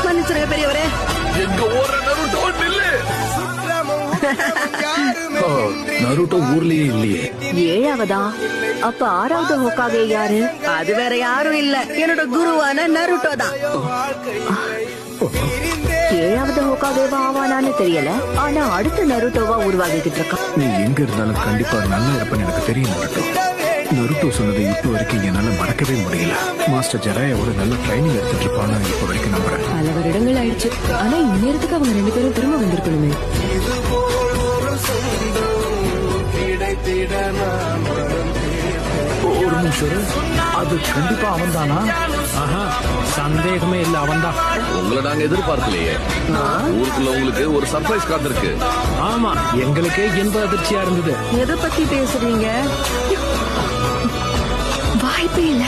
மன்னிச்சிருங்க பெரியவரே. எங்க ஊர்ல நருட்டோ இல்ல. நருட்டோ ஊர்லயே இல்லையே. 7வதா? அப்ப 6வது ஹோக்காகே யாரு? அது வேற யாரும் இல்ல, என்னோட குருவான நருட்டோ தான். 7வது ஹோக்காகேவா ஆவானான்னு தெரியல, ஆனா அடுத்த நருட்டோவா உருவாகிட்டு இருக்கான். நீ எங்க இருந்தாலும் கண்டிப்பா நல்லா இருப்பேன்னு எனக்கு தெரியும் நருட்டோ. நருட்டோ சொன்னதை இப்ப வரைக்கும் என்னால மறக்கவே முடியல. மாஸ்டர் ஜெராயாவோட நல்ல ட்ரைனிங் எடுத்துட்டு இருப்பான்னு இப்ப வரைக்கும் நம்புறேன். பல வருடங்கள் ஆயிடுச்சு, ஆனா இந்நேரத்துக்கு அவங்க 2 பேரும் திரும்ப வந்திருக்கணுமே. ஒரு நிமிஷம், அது கண்டிப்பா அவன் தானா? சந்தேகமே இல்ல, அவன்தான். உங்களை நாங்க எதிர்பார்க்கலையே. ஊருக்குள்ள உங்களுக்கு ஒரு சர்ப்ரைஸ் காத்திருக்கு. ஆமா, எங்களுக்கே இன்ப அதிர்ச்சியா இருந்தது. எதை பத்தி பேசுறீங்க? வாய்ப்பே இல்ல.